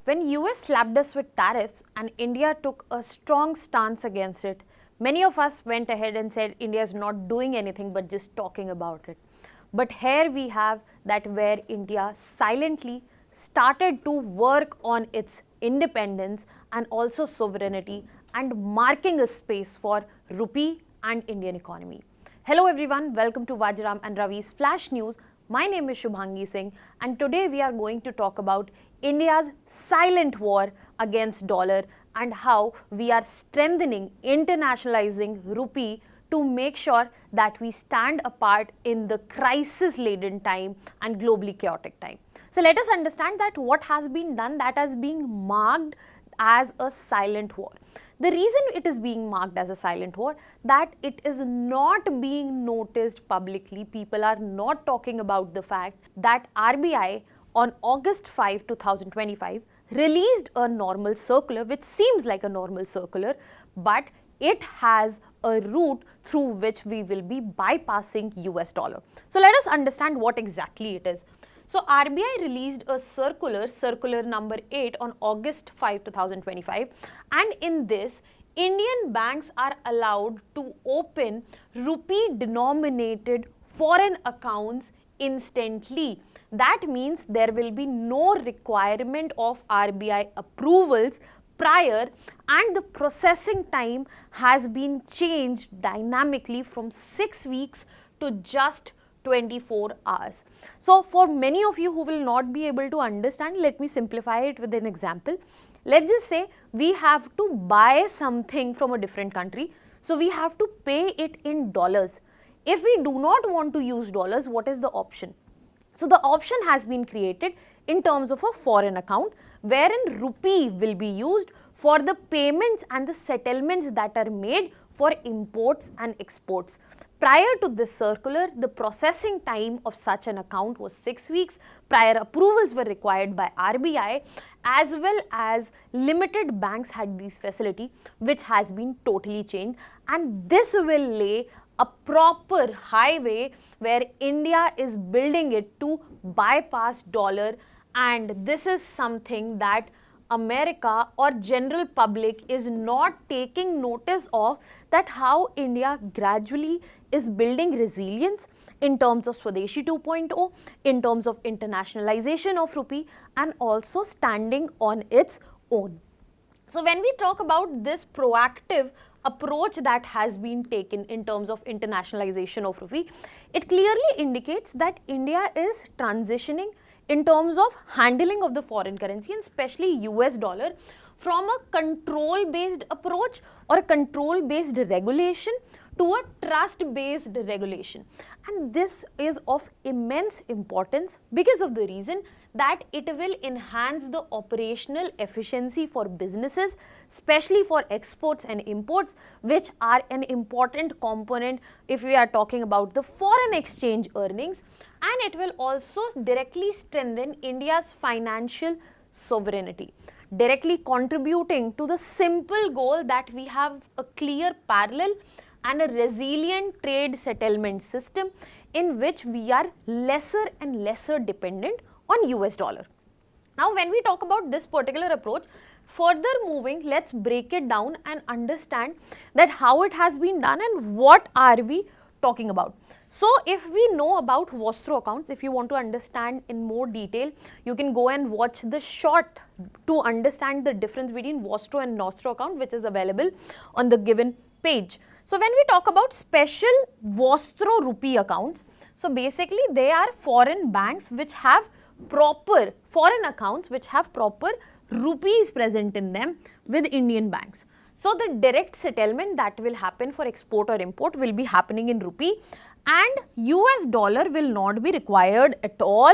When US slapped us with tariffs and India took a strong stance against it, many of us went ahead and said India is not doing anything but just talking about it. But here we have that where India silently started to work on its independence and also sovereignty and marking a space for rupee and Indian economy. Hello everyone, welcome to Vajiram and Ravi's Flash News. My name is Shubhangi Singh and today we are going to talk about India's silent war against dollar and how we are strengthening, internationalizing rupee to make sure that we stand apart in the crisis-laden time and globally chaotic time. So let us understand that what has been done that is being marked as a silent war. The reason it is being marked as a silent war, that it is not being noticed publicly. People are not talking about the fact that RBI on August 5, 2025 released a normal circular, which seems like a normal circular, but it has a route through which we will be bypassing US dollar. So let us understand what exactly it is. So RBI released a circular number 8 on August 5, 2025, and in this, Indian banks are allowed to open rupee denominated foreign accounts instantly. That means there will be no requirement of RBI approvals prior, and the processing time has been changed dynamically from 6 weeks to just 24 hours. So for many of you who will not be able to understand, let me simplify it with an example. Let's just say we have to buy something from a different country, so we have to pay it in dollars. If we do not want to use dollars, what is the option? So the option has been created in terms of a foreign account wherein rupee will be used for the payments and the settlements that are made for imports and exports. Prior to this circular, the processing time of such an account was 6 weeks. Prior approvals were required by RBI, as well as limited banks had this facility, which has been totally changed. And this will lay a proper highway where India is building it to bypass dollar, and this is something that America or general public is not taking notice of, that how India gradually is building resilience in terms of Swadeshi 2.0, in terms of internationalization of rupee, and also standing on its own. So when we talk about this proactive approach that has been taken in terms of internationalization of rupee, it clearly indicates that India is transitioning in terms of handling of the foreign currency, and especially US dollar, from a control-based approach or a control-based regulation to a trust-based regulation. And this is of immense importance because of the reason that it will enhance the operational efficiency for businesses, especially for exports and imports, which are an important component if we are talking about the foreign exchange earnings. And it will also directly strengthen India's financial sovereignty, directly contributing to the simple goal that we have a clear parallel and a resilient trade settlement system in which we are lesser and lesser dependent on US dollar. Now when we talk about this particular approach, further moving, let's break it down and understand that how it has been done and what are we talking about. So if we know about Vostro accounts, if you want to understand in more detail, you can go and watch the short to understand the difference between Vostro and Nostro account, which is available on the given page. So when we talk about special Vostro rupee accounts, so basically they are foreign banks which have proper foreign accounts which have proper rupees present in them with Indian banks. So the direct settlement that will happen for export or import will be happening in rupee, and US dollar will not be required at all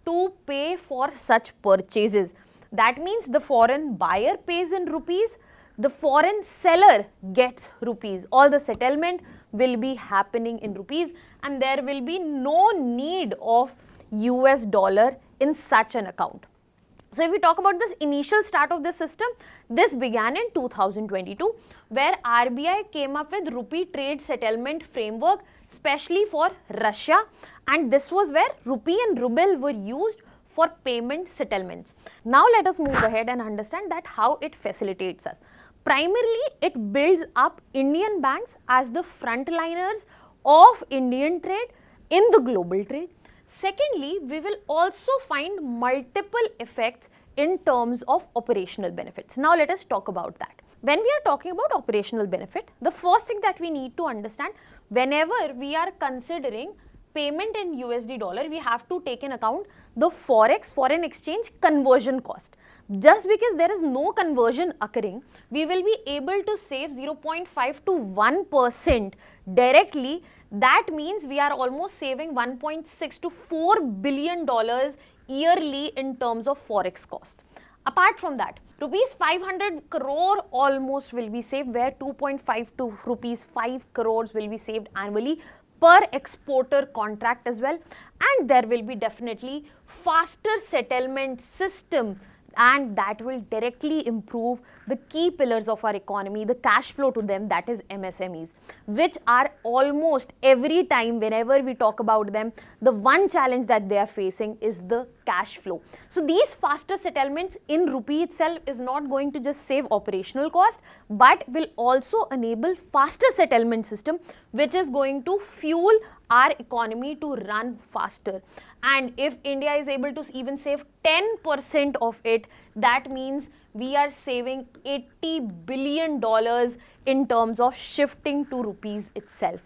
to pay for such purchases. That means the foreign buyer pays in rupees, the foreign seller gets rupees. All the settlement will be happening in rupees, and there will be no need of US dollar in such an account. So if we talk about this initial start of the system, this began in 2022, where RBI came up with rupee trade settlement framework, especially for Russia, and this was where rupee and ruble were used for payment settlements. Now let us move ahead and understand that how it facilitates us. Primarily, it builds up Indian banks as the frontliners of Indian trade in the global trade. Secondly, we will also find multiple effects in terms of operational benefits. Now let us talk about that. When we are talking about operational benefit, the first thing that we need to understand, whenever we are considering payment in USD dollar, we have to take in account the forex, foreign exchange conversion cost. Just because there is no conversion occurring, we will be able to save 0.5 to 1% directly. That means we are almost saving 1.6 to 4 billion dollars yearly in terms of forex cost. Apart from that, rupees 500 crore almost will be saved, where 2.5 to rupees 5 crores will be saved annually per exporter contract as well. And there will be definitely faster settlement system, and that will directly improve the key pillars of our economy, the cash flow to them, that is MSMEs, which are almost every time whenever we talk about them, the one challenge that they are facing is the cash flow. So these faster settlements in rupee itself is not going to just save operational cost, but will also enable faster settlement system, which is going to fuel our economy to run faster. And if India is able to even save 10% of it, that means we are saving $80 billion in terms of shifting to rupees itself.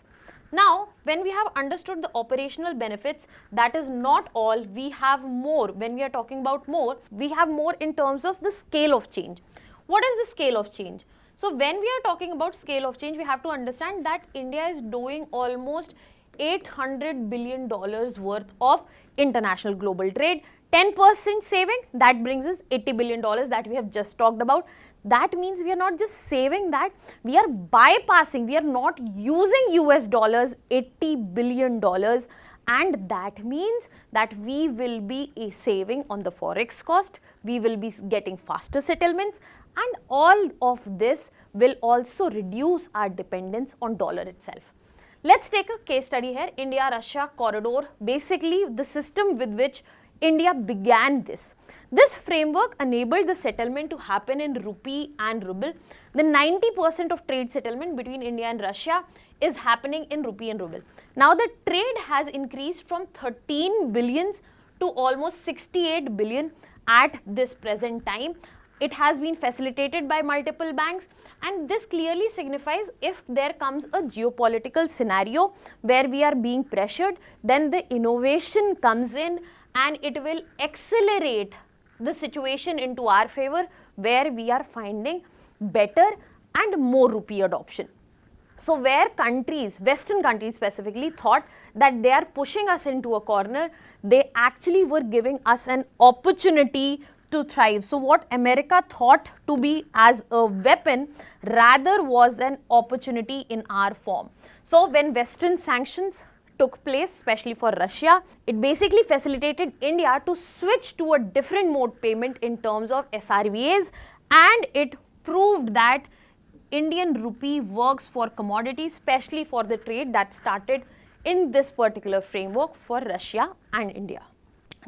Now, when we have understood the operational benefits, that is not all. We have more. When we are talking about more, we have more in terms of the scale of change. What is the scale of change? So when we are talking about scale of change, we have to understand that India is doing almost $800 billion worth of international global trade. 10% saving, that brings us $80 billion that we have just talked about. That means we are not just saving that, we are bypassing, we are not using US dollars, $80 billion. And that means that we will be saving on the forex cost, we will be getting faster settlements, and all of this will also reduce our dependence on dollar itself. Let's take a case study here, India-Russia corridor, basically the system with which India began this. This framework enabled the settlement to happen in rupee and ruble. The 90% of trade settlement between India and Russia is happening in rupee and ruble. Now the trade has increased from 13 billions to almost 68 billion at this present time. It has been facilitated by multiple banks, and this clearly signifies if there comes a geopolitical scenario where we are being pressured, then the innovation comes in and it will accelerate the situation into our favor, where we are finding better and more rupee adoption. So where countries, Western countries specifically, thought that they are pushing us into a corner, they actually were giving us an opportunity to thrive. So what America thought to be as a weapon rather was an opportunity in our form. So when Western sanctions took place, especially for Russia, it basically facilitated India to switch to a different mode payment in terms of SRVAs, and it proved that Indian rupee works for commodities, especially for the trade that started in this particular framework for Russia and India.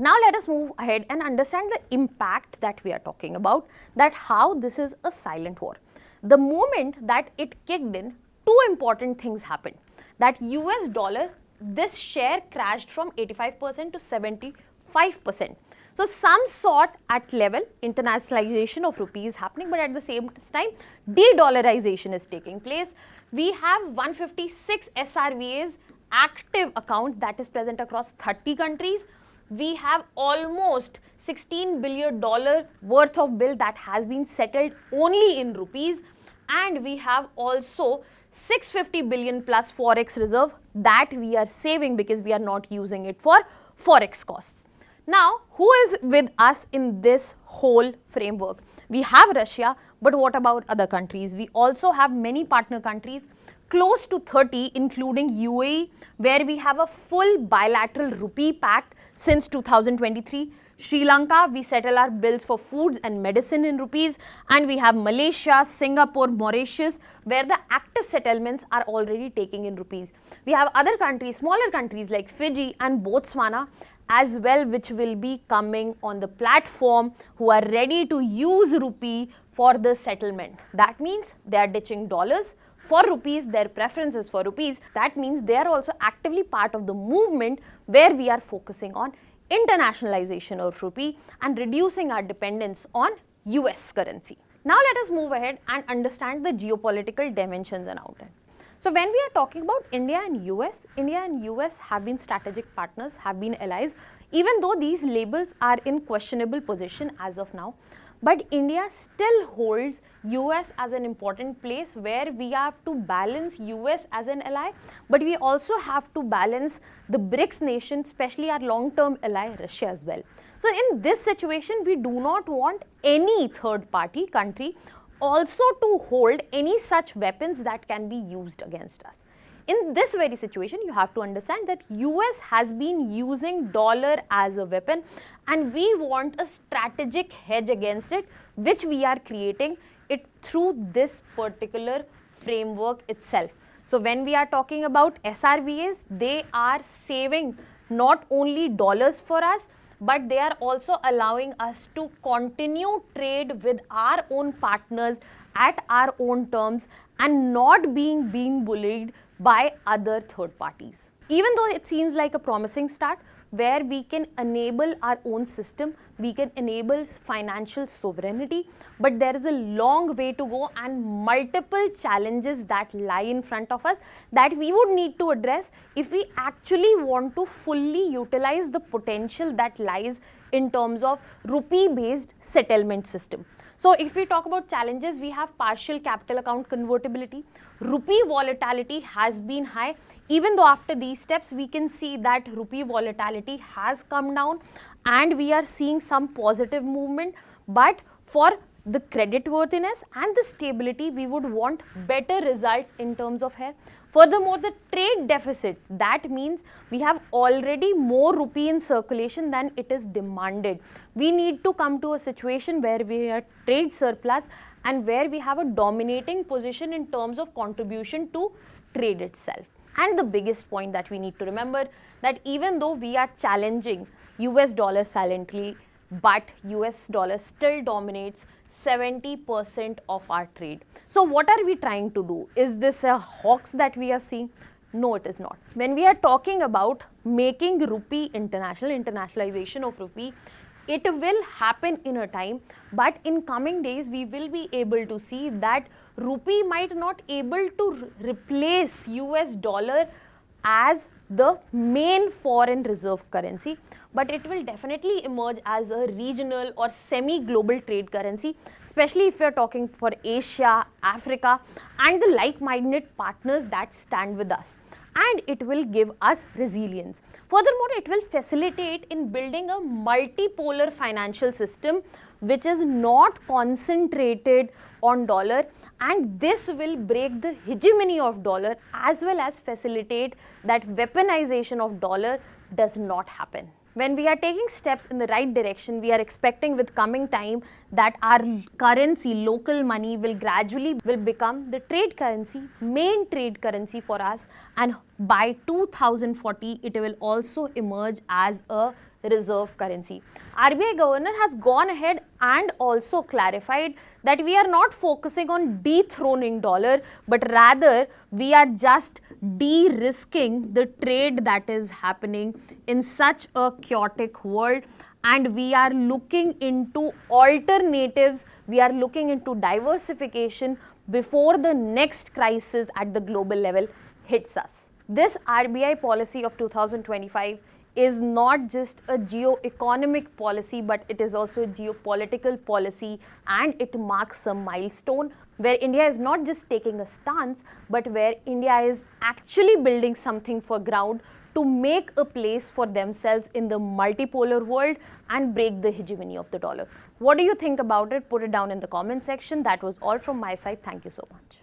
Now let us move ahead and understand the impact that we are talking about, that how this is a silent war. The moment that it kicked in, two important things happened. That US dollar, this share crashed from 85% to 75%. So some sort at level internationalization of rupee is happening, but at the same time de-dollarization is taking place. We have 156 SRVAs active accounts that is present across 30 countries. We have almost $16 billion worth of bill that has been settled only in rupees, and we have also 650 billion plus forex reserve that we are saving because we are not using it for forex costs. Now, who is with us in this whole framework? We have Russia, but what about other countries? We also have many partner countries, close to 30, including UAE, where we have a full bilateral rupee pact since 2023. Sri Lanka, we settle our bills for foods and medicine in rupees, and we have Malaysia, Singapore, Mauritius, where the active settlements are already taking in rupees. We have other countries, smaller countries like Fiji and Botswana, as well, which will be coming on the platform, who are ready to use rupee for the settlement. That means they are ditching dollars for rupees, their preferences for rupees. That means they are also actively part of the movement where we are focusing on internationalization of rupee and reducing our dependence on US currency. Now let us move ahead and understand the geopolitical dimensions around it. So when we are talking about India and US have been strategic partners, have been allies, even though these labels are in questionable position as of now. But India still holds US as an important place where we have to balance US as an ally, but we also have to balance the BRICS nations, especially our long-term ally Russia as well. So in this situation, we do not want any third-party country also to hold any such weapons that can be used against us. In this very situation, you have to understand that US has been using dollar as a weapon, and we want a strategic hedge against it, which we are creating it through this particular framework itself. So when we are talking about SRVAs, they are saving not only dollars for us, but they are also allowing us to continue trade with our own partners at our own terms and not being bullied by other third parties. Even though it seems like a promising start where we can enable our own system, we can enable financial sovereignty, but there is a long way to go and multiple challenges that lie in front of us that we would need to address if we actually want to fully utilize the potential that lies in terms of rupee-based settlement system. So if we talk about challenges, we have partial capital account convertibility. Rupee volatility has been high. Even though after these steps, we can see that rupee volatility has come down and we are seeing some positive movement. But for the creditworthiness and the stability, we would want better results in terms of here. Furthermore, the trade deficit, that means we have already more rupee in circulation than it is demanded. We need to come to a situation where we are trade surplus and where we have a dominating position in terms of contribution to trade itself. And the biggest point that we need to remember, that even though we are challenging US dollar silently, but US dollar still dominates 70% of our trade. So what are we trying to do? Is this a hoax that we are seeing? No, it is not. When we are talking about making rupee internationalization of rupee, it will happen in a time, but in coming days we will be able to see that rupee might not able to replace US dollar as the main foreign reserve currency, but it will definitely emerge as a regional or semi-global trade currency, especially if we are talking for Asia, Africa and the like-minded partners that stand with us. And it will give us resilience. Furthermore, it will facilitate in building a multipolar financial system which is not concentrated on dollar, and this will break the hegemony of dollar as well as facilitate that weaponization of dollar does not happen. When we are taking steps in the right direction, we are expecting with coming time that our currency, local money will gradually become the trade currency, main trade currency for us, and by 2040 it will also emerge as a reserve currency. RBI governor has gone ahead and also clarified that we are not focusing on dethroning dollar, but rather we are just de-risking the trade that is happening in such a chaotic world, and we are looking into alternatives, we are looking into diversification before the next crisis at the global level hits us. This RBI policy of 2025 is not just a geo-economic policy, but it is also a geopolitical policy, and it marks a milestone where India is not just taking a stance, but where India is actually building something for ground to make a place for themselves in the multipolar world and break the hegemony of the dollar. What do you think about it? Put it down in the comment section. That was all from my side. Thank you so much.